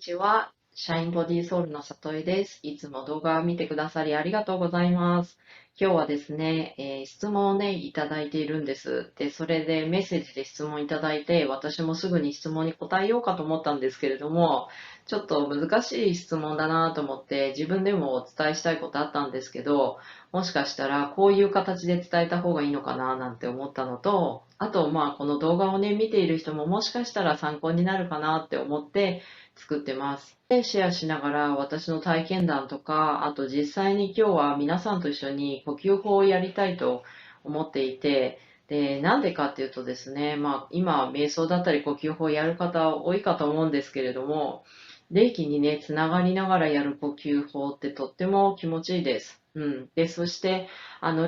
ちは。シャインボディソウルの里江です。いつも動画を見てくださりありがとうございます。今日はですね、質問をね、いただいているんです。で、それでメッセージで質問いただいて、私もすぐに質問に答えようかと思ったんですけれども、ちょっと難しい質問だなと思って自分でもお伝えしたいことあったんですけど、もしかしたらこういう形で伝えた方がいいのかななんて思ったのと、あとこの動画をね、見ている人ももしかしたら参考になるかなって思って作ってます。で、シェアしながら私の体験談とか、あと実際に今日は皆さんと一緒に呼吸法をやりたいと思っていて、で、なんでかっていうとですね、今、瞑想だったり呼吸法をやる方多いかと思うんですけれども、霊気にね、つながりながらやる呼吸法ってとっても気持ちいいです。うん。で、そして、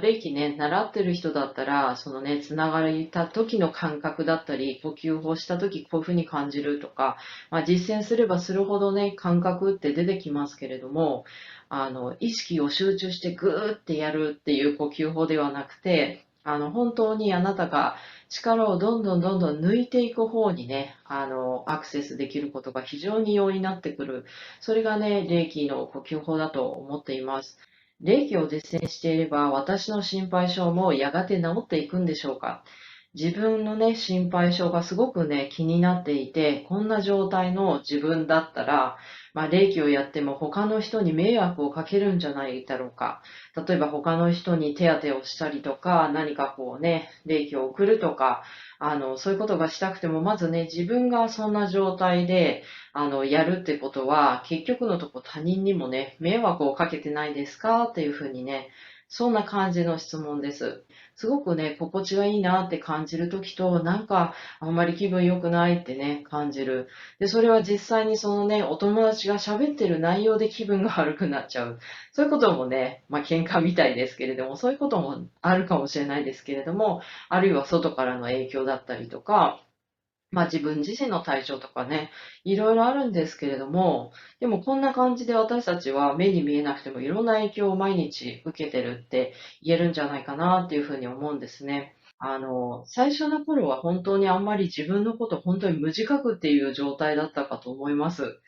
霊気ね、習ってる人だったら、そのね、つながれた時の感覚だったり、呼吸法した時こういうふうに感じるとか、実践すればするほどね、感覚って出てきますけれども、意識を集中してグーってやるっていう呼吸法ではなくて、本当にあなたが力をどんどんどんどん抜いていく方にね、アクセスできることが非常に容易になってくる。それがね、霊気の呼吸法だと思っています。霊気を実践していれば、私の心配性もやがて治っていくんでしょうか？自分のね、心配性がすごくね、気になっていて、こんな状態の自分だったら、霊気をやっても他の人に迷惑をかけるんじゃないだろうか。例えば他の人に手当てをしたりとか、何かこうね、霊気を送るとか、そういうことがしたくても、まずね、自分がそんな状態で、やるってことは、結局のとこ他人にもね、迷惑をかけてないですかっていうふうにね、そんな感じの質問です。すごくね、心地がいいなって感じるときと、なんかあんまり気分良くないってね、感じる。で、それは実際にそのね、お友達が喋ってる内容で気分が悪くなっちゃう。そういうこともね、喧嘩みたいですけれども、そういうこともあるかもしれないですけれども、あるいは外からの影響だったりとか、自分自身の体調とかね、いろいろあるんですけれども、でもこんな感じで私たちは目に見えなくてもいろんな影響を毎日受けてるって言えるんじゃないかなっていうふうに思うんですね。最初の頃は本当にあんまり自分のこと本当に無自覚っていう状態だったかと思います。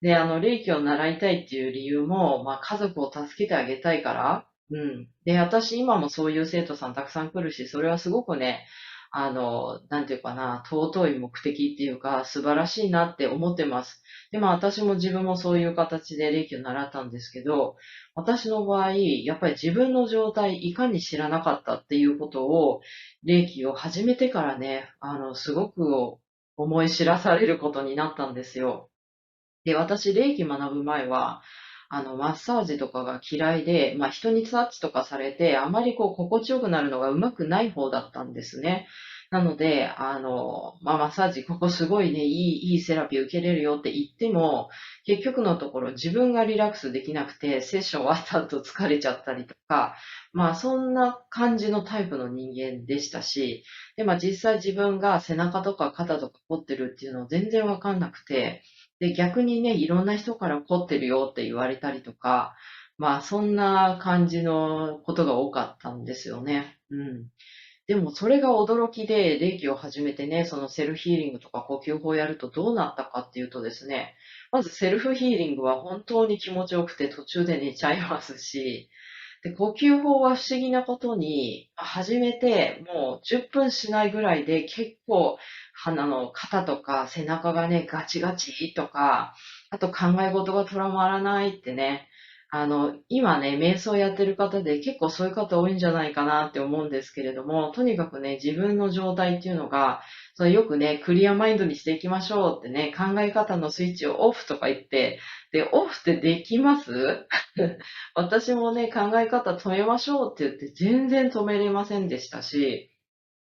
で、霊気を習いたいっていう理由も、家族を助けてあげたいから、うん。で、私今もそういう生徒さんたくさん来るし、それはすごくね、なんていうかな、尊い目的っていうか、素晴らしいなって思ってます。で、私も自分もそういう形で霊気を習ったんですけど、私の場合、やっぱり自分の状態いかに知らなかったっていうことを、霊気を始めてからね、すごく思い知らされることになったんですよ。で、私、霊気学ぶ前は、マッサージとかが嫌いで、人にタッチとかされて、あまりこう、心地よくなるのがうまくない方だったんですね。なので、マッサージ、ここすごいね、いいセラピー受けれるよって言っても、結局のところ自分がリラックスできなくて、セッション終わった後疲れちゃったりとか、そんな感じのタイプの人間でしたし、で、実際自分が背中とか肩とか凝ってるっていうのを全然わかんなくて、で、逆にね、いろんな人から凝ってるよって言われたりとか、そんな感じのことが多かったんですよね。うん。でも、それが驚きで、霊気を始めてね、そのセルフヒーリングとか呼吸法をやるとどうなったかっていうとですね、まずセルフヒーリングは本当に気持ちよくて途中で寝ちゃいますし、で、呼吸法は不思議なことに、始めてもう10分しないぐらいで結構、鼻の肩とか背中がね、ガチガチとか、あと考え事がとらまらないってね、今ね、瞑想やってる方で結構そういう方多いんじゃないかなって思うんですけれども、とにかくね、自分の状態っていうのが、そのよくね、クリアマインドにしていきましょうってね、考え方のスイッチをオフとか言って、で、オフってできます私もね、考え方止めましょうって言って全然止めれませんでしたし、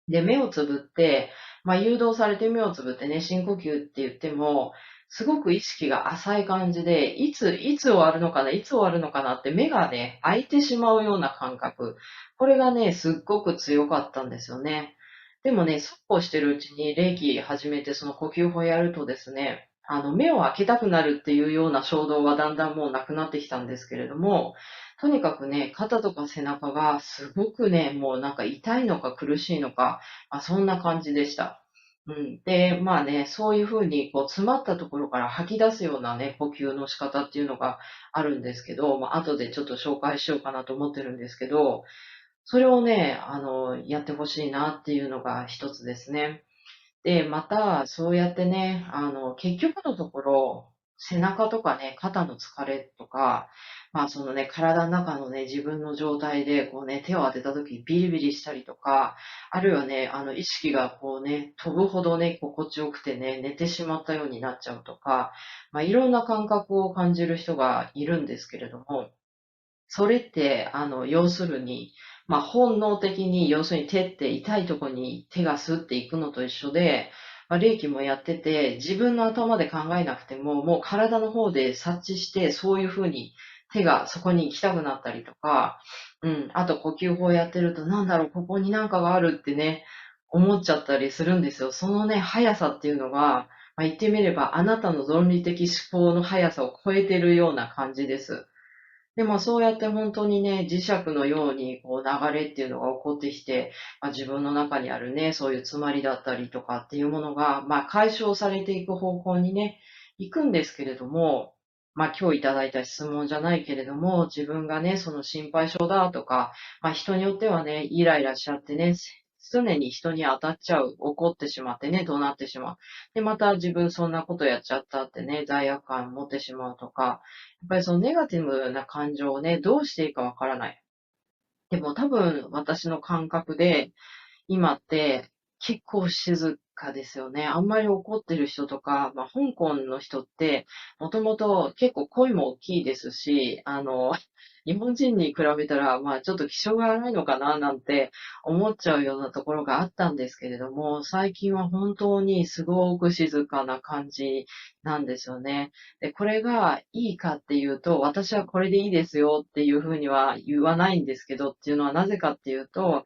で、目をつぶって、誘導されて目をつぶってね、深呼吸って言っても、すごく意識が浅い感じで、いつ終わるのかな、いつ終わるのかなって目がね、開いてしまうような感覚。これがね、すっごく強かったんですよね。でもね、そうこうしてるうちに、霊気始めてその呼吸法やるとですね、目を開けたくなるっていうような衝動はだんだんもうなくなってきたんですけれども、とにかくね、肩とか背中がすごくね、もうなんか痛いのか苦しいのか、そんな感じでした。うん。で、まあね、そういうふうにこう詰まったところから吐き出すようなね、呼吸の仕方っていうのがあるんですけど、まあ後でちょっと紹介しようかなと思ってるんですけど、それをね、やってほしいなっていうのが一つですね。で、また、そうやってね、結局のところ、背中とかね、肩の疲れとか、まあそのね、体の中のね、自分の状態で、こうね、手を当てた時にビリビリしたりとか、あるいはね、意識がこうね、飛ぶほどね、心地よくてね、寝てしまったようになっちゃうとか、まあいろんな感覚を感じる人がいるんですけれども、それって、要するに、まあ、本能的に、要するに手って痛いところに手がスッていくのと一緒で、まあ、霊気もやってて、自分の頭で考えなくても、もう体の方で察知して、そういうふうに手がそこに行きたくなったりとか、うん、あと呼吸法やってると、なんだろう、ここになんかがあるってね、思っちゃったりするんですよ。そのね、速さっていうのが、まあ、言ってみれば、あなたの論理的思考の速さを超えてるような感じです。でもそうやって本当にね、磁石のようにこう流れっていうのが起こってきて、まあ、自分の中にあるね、そういう詰まりだったりとかっていうものが、まあ、解消されていく方向にね、行くんですけれども、まあ、今日いただいた質問じゃないけれども、自分がね、その心配性だとか、まあ、人によってはね、イライラしちゃってね、常に人に当たっちゃう、怒ってしまってね、怒鳴ってしまう。で、また自分そんなことやっちゃったってね、罪悪感持ってしまうとか、やっぱりそのネガティブな感情をね、どうしていいかわからない。でも多分私の感覚で、今って結構静かですよね。あんまり怒ってる人とか、まあ、香港の人って、もともと結構声も大きいですし、日本人に比べたら、まあちょっと気性が荒いのかななんて思っちゃうようなところがあったんですけれども、最近は本当にすごく静かな感じなんですよね。で、これがいいかっていうと、私はこれでいいですよっていうふうには言わないんですけど、っていうのはなぜかっていうと、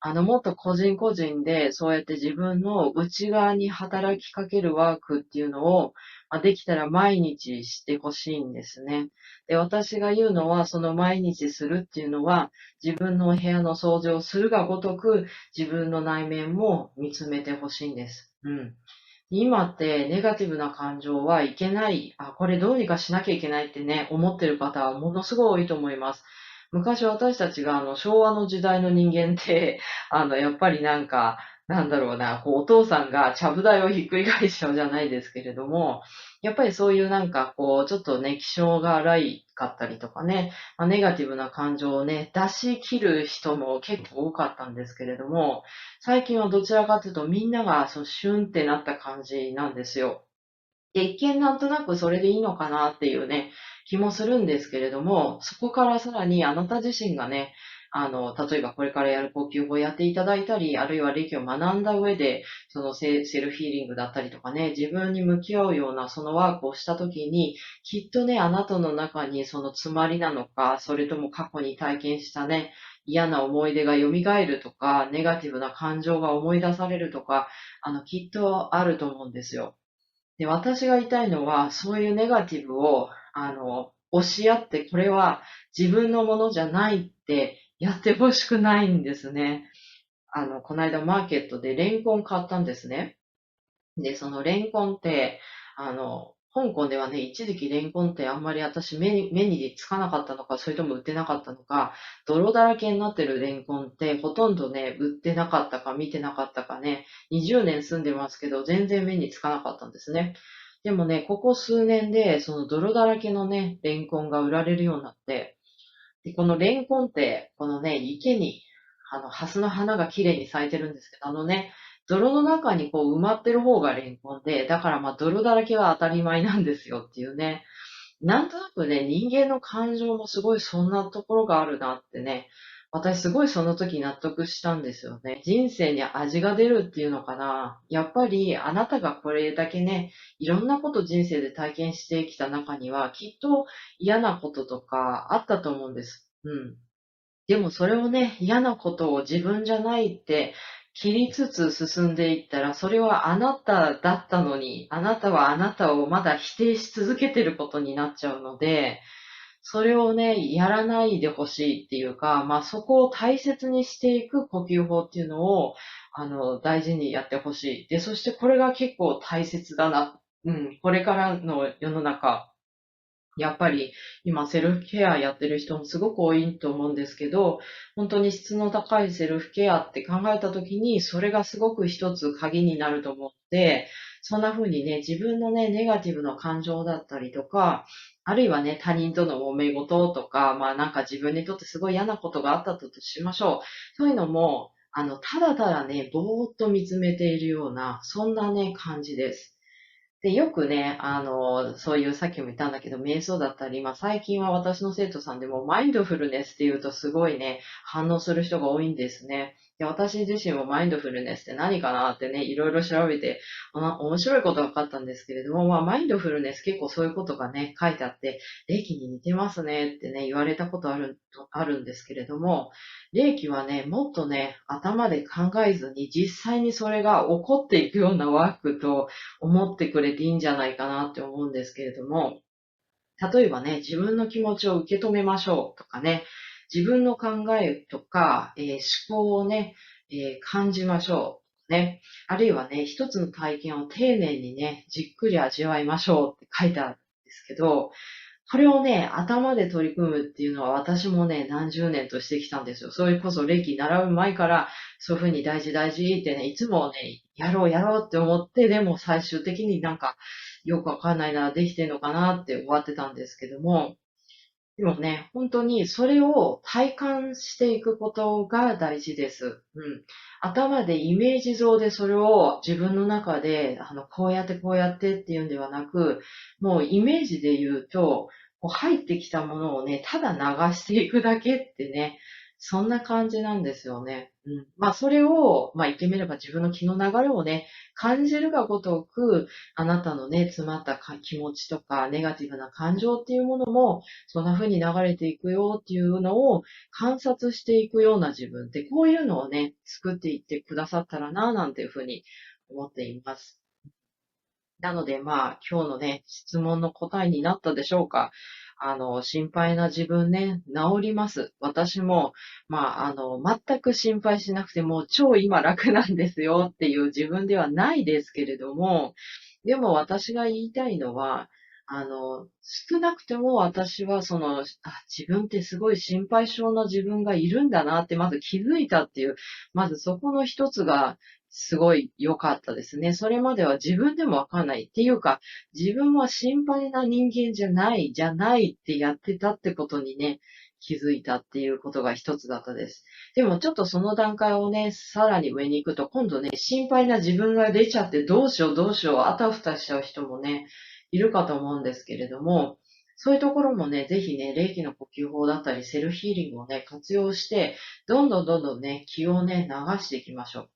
もっと個人個人で、そうやって自分の内側に働きかけるワークっていうのを、まあ、できたら毎日してほしいんですね。で、私が言うのは、その毎日するっていうのは、自分の部屋の掃除をするがごとく、自分の内面も見つめてほしいんです。うん。今ってネガティブな感情はいけない、あ、これどうにかしなきゃいけないってね、思ってる方はものすごい多いと思います。昔私たちが昭和の時代の人間って、やっぱりなんか、なんだろうな、こうお父さんがちゃぶ台をひっくり返しちゃうじゃないですけれども、やっぱりそういうなんかこう、ちょっとね、気性が荒いかったりとかね、まあ、ネガティブな感情をね、出し切る人も結構多かったんですけれども、最近はどちらかというとみんながそうシュンってなった感じなんですよ。で、一見なんとなくそれでいいのかなっていうね、気もするんですけれども、そこからさらにあなた自身がね、例えばこれからやる呼吸法をやっていただいたり、あるいは歴を学んだ上で、そのセルフヒーリングだったりとかね、自分に向き合うようなそのワークをしたときに、きっとね、あなたの中にその詰まりなのか、それとも過去に体験したね、嫌な思い出が蘇るとか、ネガティブな感情が思い出されるとか、きっとあると思うんですよ。で、私が言いたいのは、そういうネガティブを、押し合って、これは自分のものじゃないってやってほしくないんですね。この間マーケットでレンコン買ったんですね。で、そのレンコンって、香港ではね、一時期レンコンってあんまり私目につかなかったのか、それとも売ってなかったのか、泥だらけになってるレンコンってほとんどね、売ってなかったか見てなかったかね、20年住んでますけど、全然目につかなかったんですね。でもね、ここ数年で、その泥だらけのね、レンコンが売られるようになって、で、このレンコンって、このね、池に、ハスの花が綺麗に咲いてるんですけど、泥の中にこう埋まってる方がレンコンで、だからまあ泥だらけは当たり前なんですよっていうね。なんとなくね、人間の感情もすごいそんなところがあるなってね、私すごいその時納得したんですよね。人生に味が出るっていうのかな。やっぱりあなたがこれだけね、いろんなこと人生で体験してきた中には、きっと嫌なこととかあったと思うんです。うん。でもそれをね、嫌なことを自分じゃないって切りつつ進んでいったら、それはあなただったのに、あなたはあなたをまだ否定し続けてることになっちゃうので、それをね、やらないでほしいっていうか、まあそこを大切にしていく呼吸法っていうのを、大事にやってほしい。で、そしてこれが結構大切だな。これからの世の中、やっぱり今セルフケアやってる人もすごく多いと思うんですけど、本当に質の高いセルフケアって考えたときに、それがすごく一つ鍵になると思って、そんな風にね、自分のね、ネガティブな感情だったりとか、あるいはね、他人との揉め事とか、なんか自分にとってすごい嫌なことがあったとしましょう。そういうのも、ただただね、ぼーっと見つめているような、そんなね、感じです。で、よくね、そういうさっきも言ったんだけど、瞑想だったり、最近は私の生徒さんでもマインドフルネスって言うとすごいね、反応する人が多いんですね。で、私自身もマインドフルネスって何かなってね、いろいろ調べて、面白いことが分かったんですけれども、マインドフルネス結構そういうことがね、書いてあって、霊気に似てますねってね、言われたことあるんですけれども、霊気はね、もっとね、頭で考えずに実際にそれが起こっていくようなワークと、思ってくれていいんじゃないかなって思うんですけれども、例えばね、自分の気持ちを受け止めましょうとかね、自分の考えとか、思考をね、感じましょうね。あるいはね、一つの体験を丁寧にね、じっくり味わいましょうって書いてあるんですけど、これをね、頭で取り組むっていうのは私もね、何十年としてきたんですよ。それこそ歴習う前から、そういうふうに大事大事ってね、いつもね、やろうやろうって思って、でも最終的になんか、よくわかんないな、できてんのかなって終わってたんですけども、でもね、本当にそれを体感していくことが大事です。頭でイメージ上でそれを自分の中で、こうやってこうやってっていうんではなく、もうイメージで言うと、こう入ってきたものをね、ただ流していくだけってね、そんな感じなんですよね。それを、言ってみれば自分の気の流れをね、感じるがごとく、あなたのね、詰まった気持ちとか、ネガティブな感情っていうものも、そんな風に流れていくよっていうのを観察していくような自分って、こういうのをね、作っていってくださったらな、なんていう風に思っています。なので、今日のね、質問の答えになったでしょうか。心配な自分ね、治ります。私も、全く心配しなくても、超今楽なんですよっていう自分ではないですけれども、でも私が言いたいのは、少なくても私は自分ってすごい心配性な自分がいるんだなって、まず気づいたっていう、まずそこの一つが、すごい良かったですね。それまでは自分でもわかんないっていうか、自分は心配な人間じゃないってやってたってことにね、気づいたっていうことが一つだったです。でもちょっとその段階をね、さらに上に行くと、今度ね、心配な自分が出ちゃってどうしようどうしよう、あたふたしちゃう人もね、いるかと思うんですけれども、そういうところもね、ぜひね、霊気の呼吸法だったり、セルフヒーリングをね、活用して、どんどんね、気をね、流していきましょう。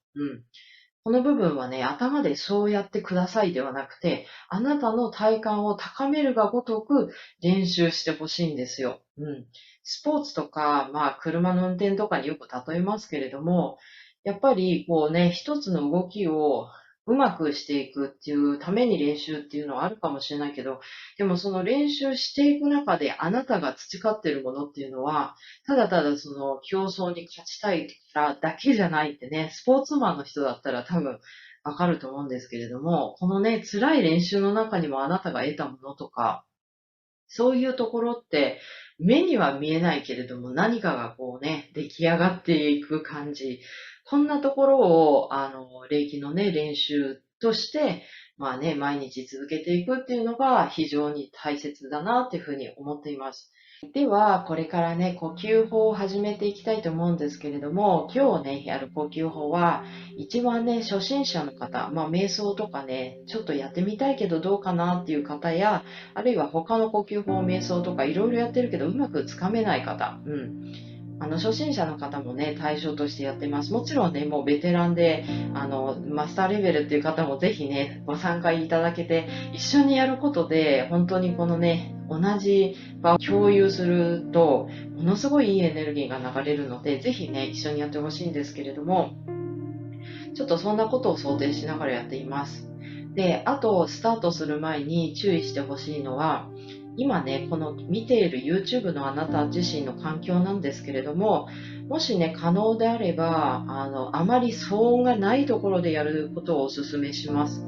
この部分はね、頭でそうやってくださいではなくて、あなたの体感を高めるがごとく練習してほしいんですよ。スポーツとか、車の運転とかによく例えますけれども、やっぱりこうね、一つの動きをうまくしていくっていうために練習っていうのはあるかもしれないけど、でもその練習していく中であなたが培っているものっていうのは、ただただその競争に勝ちたいからだけじゃないってね、スポーツマンの人だったら多分わかると思うんですけれども、このね、辛い練習の中にもあなたが得たものとか、そういうところって目には見えないけれども何かがこうね、出来上がっていく感じ。こんなところを、礼儀のね、練習として、毎日続けていくっていうのが非常に大切だなっていうふうに思っています。では、これからね、呼吸法を始めていきたいと思うんですけれども、今日ね、やる呼吸法は、一番ね、初心者の方、瞑想とかね、ちょっとやってみたいけどどうかなっていう方や、あるいは他の呼吸法、瞑想とかいろいろやってるけどうまくつかめない方、初心者の方もね、対象としてやってます。もちろんね、もうベテランで、マスターレベルっていう方もぜひね、ご参加いただけて、一緒にやることで、本当にこのね、同じ場を共有すると、ものすごいいいエネルギーが流れるので、ぜひね、一緒にやってほしいんですけれども、ちょっとそんなことを想定しながらやっています。で、あと、スタートする前に注意してほしいのは、今ね、この見ている YouTube のあなた自身の環境なんですけれども、もしね、可能であれば、あまり騒音がないところでやることをお勧めします。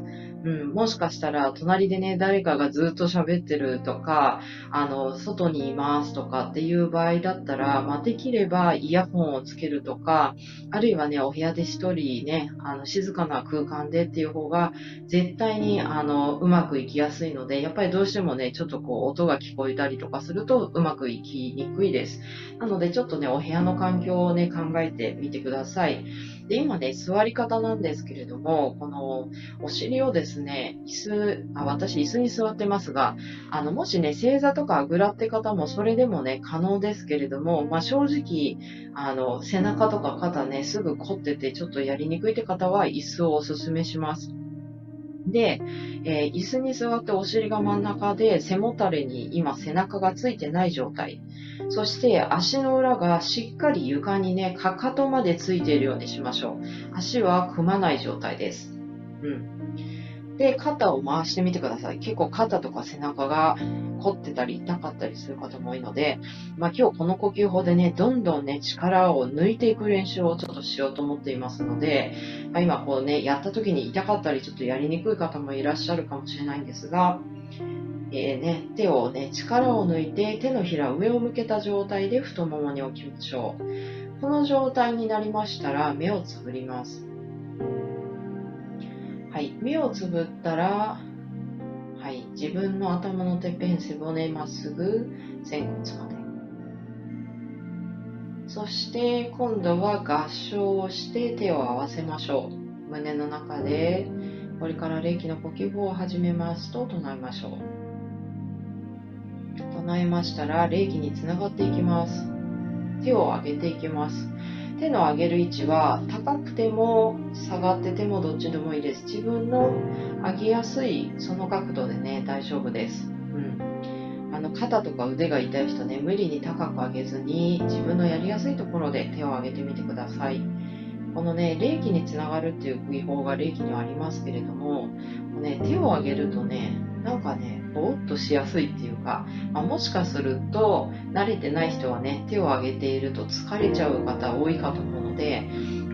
もしかしたら、隣でね、誰かがずっと喋ってるとか、外にいますとかっていう場合だったら、できればイヤホンをつけるとか、あるいはね、お部屋で一人ね、静かな空間でっていう方が、絶対に、うまくいきやすいので、やっぱりどうしてもね、ちょっと音が聞こえたりとかすると、うまくいきにくいです。なので、ちょっとね、お部屋の環境をね、考えてみてください。で、今ね、座り方なんですけれども、この、お尻をですね、私椅子に座ってますが、もしね、正座とかあぐらって方もそれでもね、可能ですけれども、正直、背中とか肩ね、すぐ凝っててちょっとやりにくいって方は椅子をおすすめします。で、椅子に座ってお尻が真ん中で背もたれに今背中がついてない状態。そして足の裏がしっかり床にね、かかとまでついているようにしましょう。足は組まない状態です。で、肩を回してみてください。結構肩とか背中が凝ってたり痛かったりする方も多いので、今日この呼吸法でね、どんどんね、力を抜いていく練習をちょっとしようと思っていますので、今やった時に痛かったりちょっとやりにくい方もいらっしゃるかもしれないんですが、手をね、力を抜いて手のひら上を向けた状態で太ももに置きましょう。この状態になりましたら目をつぶります。はい、目をつぶったら、はい、自分の頭のてっぺん、背骨まっすぐ前骨まで。そして今度は合掌をして手を合わせましょう。胸の中でこれから霊気の呼吸法を始めますと唱えましょう。唱えましたら霊気につながっていきます。手を上げていきます。手の上げる位置は高くても下がっててもどっちでもいいです。自分の上げやすいその角度でね、大丈夫です。肩とか腕が痛い人ね、無理に高く上げずに自分のやりやすいところで手を上げてみてください。このね、霊気につながるっていう技法が霊気にはありますけれども、手を上げるとね、なんかね、ぼーっとしやすいっていうか、もしかすると慣れてない人はね、手を上げていると疲れちゃう方多いかと思うので、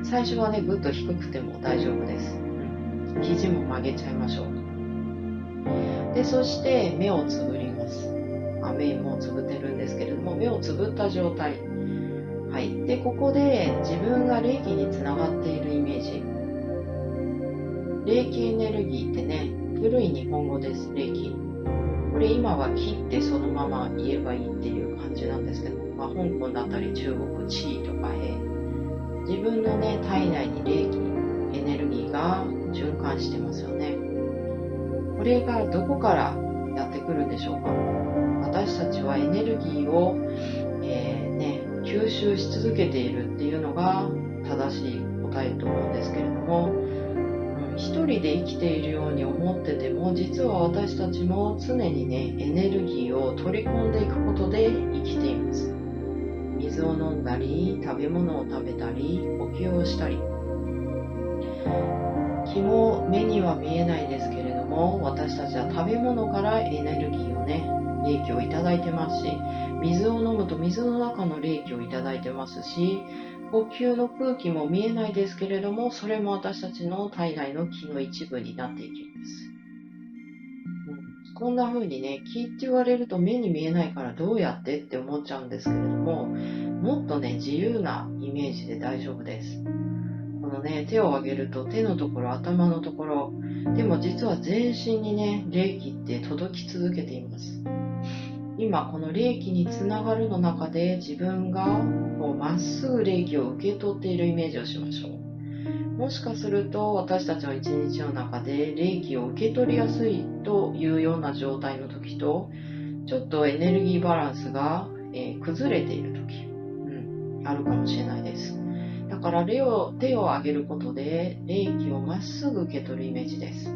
最初はね、ぐっと低くても大丈夫です。肘も曲げちゃいましょう。で、そして目をつぶります。目もつぶってるんですけれども、目をつぶった状態。はい。で、ここで自分が霊気につながっているイメージ。霊気エネルギーってね、古い日本語です、霊気。これ今は切ってそのまま言えばいいっていう感じなんですけども、香港だったり中国、地位とか自分のね、体内に霊気、エネルギーが循環してますよね。これがどこからやってくるんでしょうか。私たちはエネルギーを、吸収し続けているっていうのが正しい答えと思うんですけれども、一人で生きているように思ってても、実は私たちも常にね、エネルギーを取り込んでいくことで生きています。水を飲んだり、食べ物を食べたり、呼吸をしたり。気も目には見えないですけれども、私たちは食べ物からエネルギーをね、霊気をいただいてますし、水を飲むと水の中の霊気をいただいてますし、呼吸の空気も見えないですけれども、それも私たちの体内の気の一部になっていきます。こんな風にね、気って言われると目に見えないからどうやってって思っちゃうんですけれども、もっとね、自由なイメージで大丈夫です。このね、手を上げると手のところ、頭のところ、でも実は全身にね、霊気って届き続けています。今この霊気につながるの中で自分がまっすぐ霊気を受け取っているイメージをしましょう。もしかすると私たちは一日の中で霊気を受け取りやすいというような状態の時と、ちょっとエネルギーバランスが、崩れている時、あるかもしれないです。だから手を上げることで霊気をまっすぐ受け取るイメージです。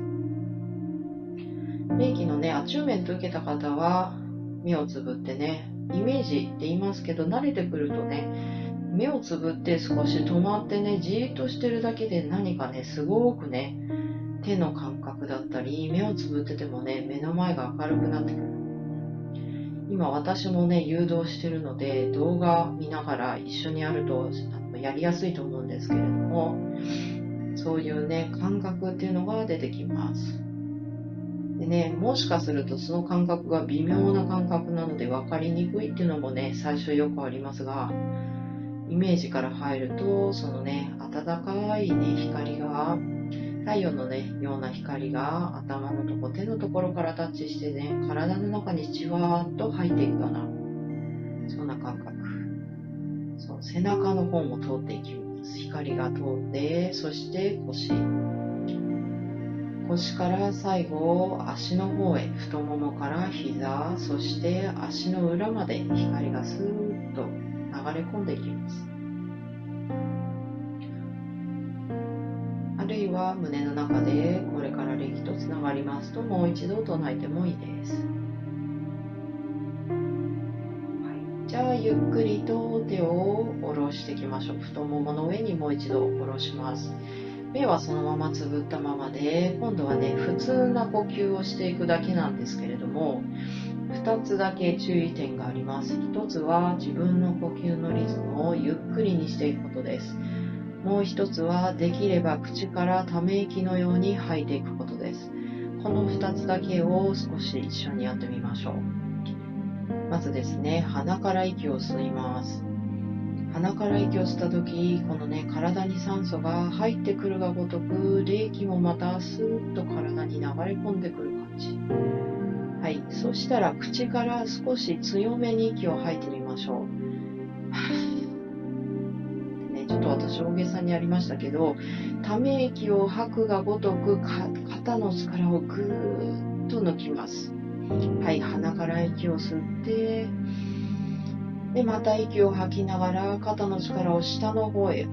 霊気のね、アチューメント受けた方は目をつぶってね、イメージって言いますけど、慣れてくるとね、目をつぶって少し止まってね、じーっとしてるだけで何かね、すごくね、手の感覚だったり、目をつぶっててもね、目の前が明るくなってくる。今私もね、誘導してるので、動画見ながら一緒にやるとやりやすいと思うんですけれども、そういうね、感覚っていうのが出てきます。でね、もしかするとその感覚が微妙な感覚なので分かりにくいっていうのもね、最初よくありますが、イメージから入ると、そのね、暖かいね、光が、太陽のね、ような光が頭のとこ、手のところからタッチしてね、体の中にじわーっと入っていくような、そんな感覚。そう、背中の方も通っていきます。光が通って、そして腰。腰から最後、足の方へ、太ももから膝、そして足の裏まで光がスーッと流れ込んでいきます。あるいは胸の中でこれから霊気とつながりますともう一度唱えてもいいです。はい、じゃあゆっくりと手を下ろしていきましょう。太ももの上にもう一度下ろします。目はそのままつぶったままで、今度はね、普通な呼吸をしていくだけなんですけれども、2つだけ注意点があります。1つは自分の呼吸のリズムをゆっくりにしていくことです。もう1つはできれば口からため息のように吐いていくことです。この2つだけを少し一緒にやってみましょう。まずですね、鼻から息を吸います。鼻から息を吸った時、このね、体に酸素が入ってくるがごとく、冷気もまたスーッと体に流れ込んでくる感じ。はい、そしたら口から少し強めに息を吐いてみましょう。ね、ちょっと私大げさにやりましたけど、ため息を吐くがごとく肩の力をぐーっと抜きます。はい、鼻から息を吸って、で、また息を吐きながら肩の力を下の方へ。も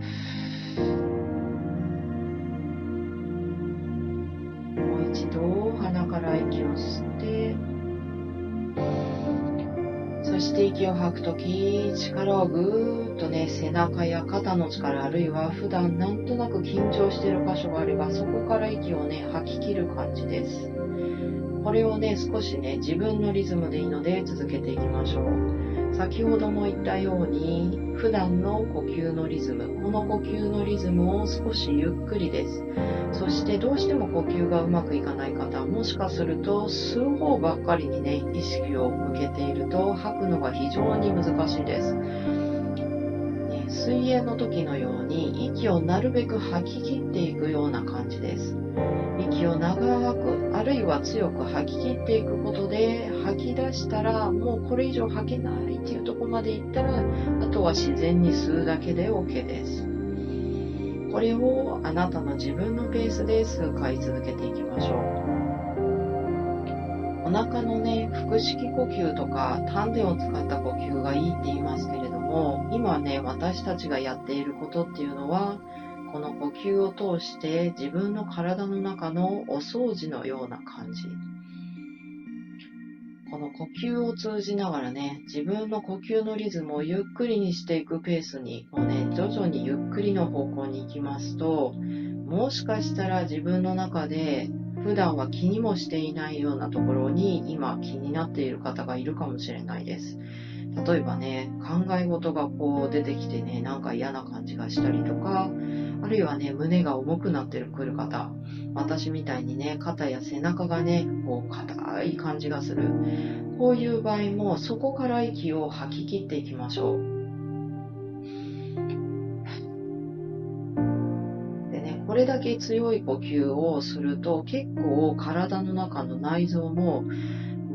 う一度鼻から息を吸って、そして息を吐くとき、力をぐーっとね、背中や肩の力、あるいは普段なんとなく緊張している箇所があれば、そこから息をね、吐き切る感じです。これをね、少しね、自分のリズムでいいので続けていきましょう。先ほども言ったように、普段の呼吸のリズム、この呼吸のリズムを少しゆっくりです。そしてどうしても呼吸がうまくいかない方、もしかすると吸う方ばっかりにね、意識を向けていると吐くのが非常に難しいです。水泳の時のように息をなるべく吐き切っていくような感じです。息を長く、あるいは強く吐き切っていくことで、吐き出したらもうこれ以上吐けないっていうところまでいったら、あとは自然に吸うだけで OK です。これをあなたの自分のペースで数回続けていきましょう。お腹のね、腹式呼吸とか丹田を使った呼吸がいいって言いますけれども、今ね、私たちがやっていることっていうのは、この呼吸を通して自分の体の中のお掃除のような感じ。この呼吸を通じながらね、自分の呼吸のリズムをゆっくりにしていくペースに、こうね、徐々にゆっくりの方向に行きますと、もしかしたら自分の中で普段は気にもしていないようなところに今気になっている方がいるかもしれないです。例えばね、考え事がこう出てきてね、なんか嫌な感じがしたりとか、あるいはね、胸が重くなってくる方、私みたいにね、肩や背中がね、こう硬い感じがする。こういう場合もそこから息を吐き切っていきましょう。でね、これだけ強い呼吸をすると結構体の中の内臓も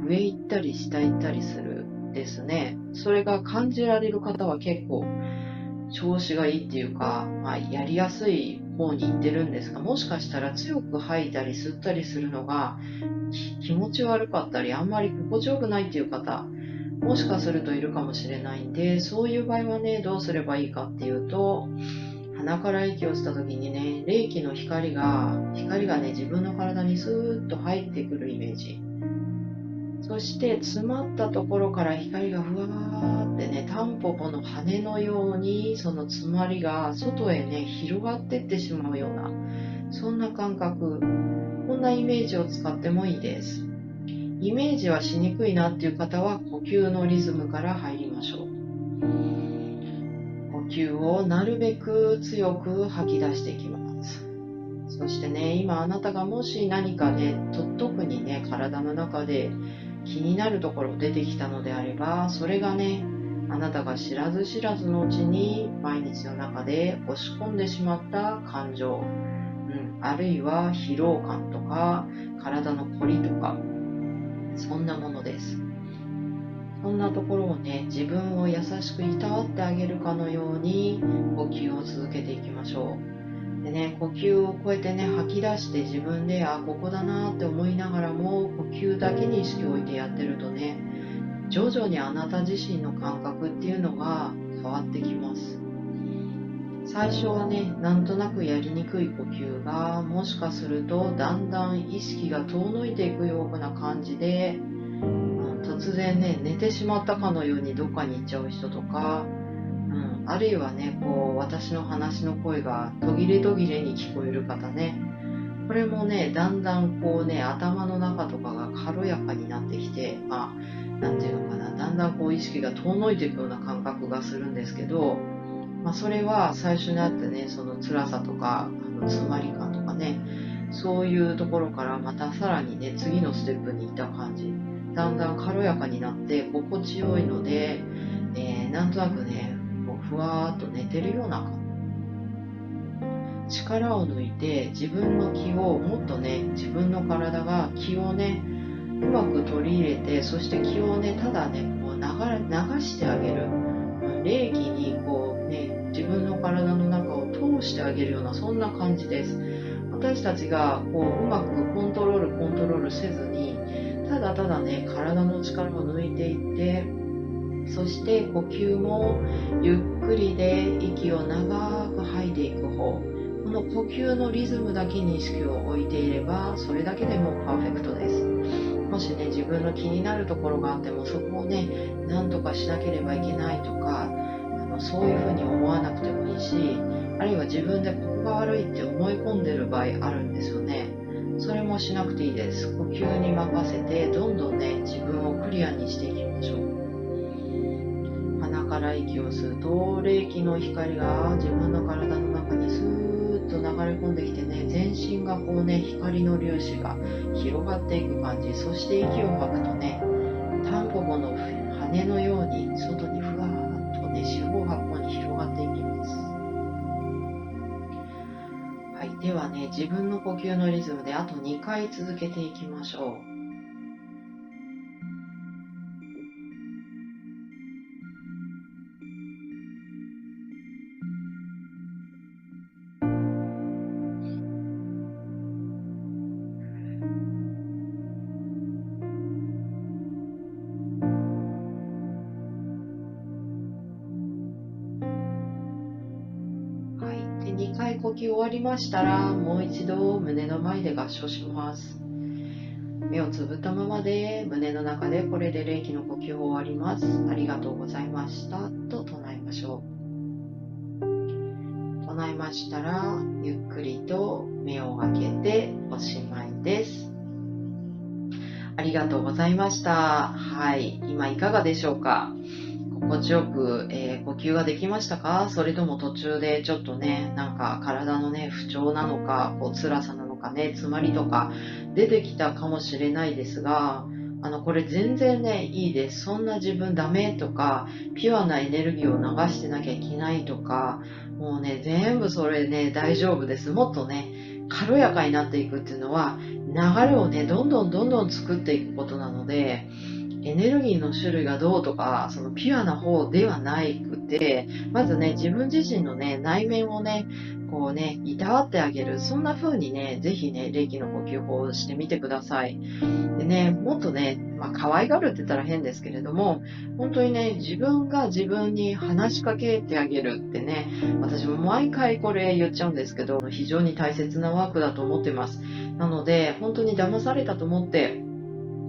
上行ったり下行ったりするですね。それが感じられる方は結構調子がいいっていうか、やりやすい方に行ってるんですが、もしかしたら強く吐いたり吸ったりするのが気持ち悪かったり、あんまり心地よくないっていう方、もしかするといるかもしれないんで、そういう場合はね、どうすればいいかっていうと、鼻から息を吸った時にね、冷気の光がね、自分の体にスーッと入ってくるイメージ。そして詰まったところから光がふわーってね、タンポポの羽のようにその詰まりが外へね、広がっていってしまうような、そんな感覚、こんなイメージを使ってもいいです。イメージはしにくいなっていう方は呼吸のリズムから入りましょう。呼吸をなるべく強く吐き出していきます。そしてね、今あなたがもし何かね、特にね、体の中で気になるところ出てきたのであれば、それがね、あなたが知らず知らずのうちに毎日の中で押し込んでしまった感情、あるいは疲労感とか体のこりとか、そんなものです。そんなところをね、自分を優しくいたわってあげるかのように呼吸を続けていきましょう。でね、呼吸をこうやってね、吐き出して自分で、ここだなって思いながらも、呼吸だけに意識を置いてやってるとね、徐々にあなた自身の感覚っていうのが変わってきます。最初はね、なんとなくやりにくい呼吸が、もしかするとだんだん意識が遠のいていくような感じで、突然ね、寝てしまったかのようにどっかに行っちゃう人とか、あるいはね、こう私の話の声が途切れ途切れに聞こえる方ね、これもね、だんだんこうね、頭の中とかが軽やかになってきて、なんていうのかな、だんだんこう意識が遠のいていくような感覚がするんですけど、それは最初にあったね、その辛さとか、詰まり感とかね、そういうところからまたさらにね、次のステップに行った感じ。だんだん軽やかになって心地よいので、なんとなくね、こうふわーっと寝てるような感じ。力を抜いて自分の気をもっとね、自分の体が気をね、うまく取り入れて、そして気をね、ただね、こう流してあげる。冷気にこうね、自分の体の中を通してあげるような、そんな感じです。私たちがこううまくコントロールせずに、ただただね、体の力を抜いていって、そして呼吸もゆっくりで息を長く吐いていく方、この呼吸のリズムだけに意識を置いていれば、それだけでもパーフェクトです。もしね、自分の気になるところがあっても、そこをね、何とかしなければいけないとか、そういうふうに思わなくてもいいし、あるいは自分でここが悪いって思い込んでる場合あるんですよね。それもしなくていいです。呼吸に任せて、どんどんね、自分をクリアにしていきましょう。鼻から息を吸うと、冷気の光が自分の体の中にスーッと流れ込んできてね、全身がこうね、光の粒子が広がっていく感じ。そして息を吐くとね、タンポポの羽のように外にふわーっとね、四方八方に広がっていきます。はい、ではね、自分の呼吸のリズムであと2回続けていきましょう。はい、で2回呼吸終わりましたら、もう一度胸の前で合掌します。目をつぶったままで胸の中でこれで冷気の呼吸を終わります。ありがとうございましたと唱えましょう。唱えましたら、ゆっくりと目を開けておしまいです。ありがとうございました。はい、今いかがでしょうか？心地よく、呼吸ができましたか？それとも途中でちょっとね、なんか体のね、不調なのか、こう辛さなのかね、詰まりとか出てきたかもしれないですが、これ全然ね、いいです。そんな自分ダメとか、ピュアなエネルギーを流してなきゃいけないとか、もうね、全部それね、大丈夫です。もっとね、軽やかになっていくっていうのは、流れをね、どんどん作っていくことなので、エネルギーの種類がどうとか、そのピュアな方ではなくて、まずね、自分自身のね、内面をね、こうね、いたわってあげる。そんな風にね、ぜひね、霊気の呼吸法をしてみてください。でね、もっとね、可愛がるって言ったら変ですけれども、本当にね、自分が自分に話しかけてあげるってね、私も毎回これ言っちゃうんですけど、非常に大切なワークだと思ってます。なので、本当に騙されたと思って、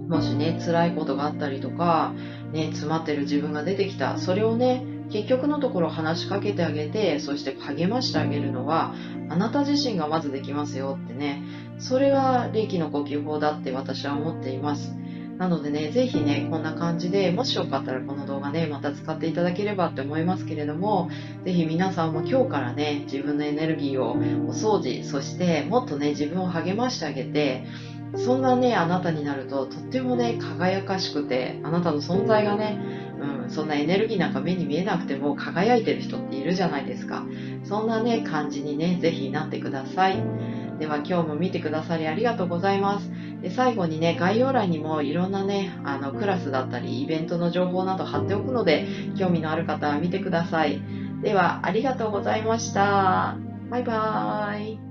もしね、辛いことがあったりとか、ね、詰まってる自分が出てきた。それをね、結局のところ話しかけてあげて、そして励ましてあげるのは、あなた自身がまずできますよってね。それが霊気の呼吸法だって私は思っています。なのでね、ぜひね、こんな感じで、もしよかったらこの動画ね、また使っていただければって思いますけれども、ぜひ皆さんも今日からね、自分のエネルギーをお掃除、そしてもっとね、自分を励ましてあげて、そんなね、あなたになると、とってもね、輝かしくて、あなたの存在がね、そんなエネルギーなんか目に見えなくても輝いてる人っているじゃないですか。そんなね、感じにね、ぜひなってください。では今日も見てくださりありがとうございます。で、最後にね、概要欄にもいろんなね、クラスだったり、イベントの情報など貼っておくので、興味のある方は見てください。では、ありがとうございました。バイバーイ。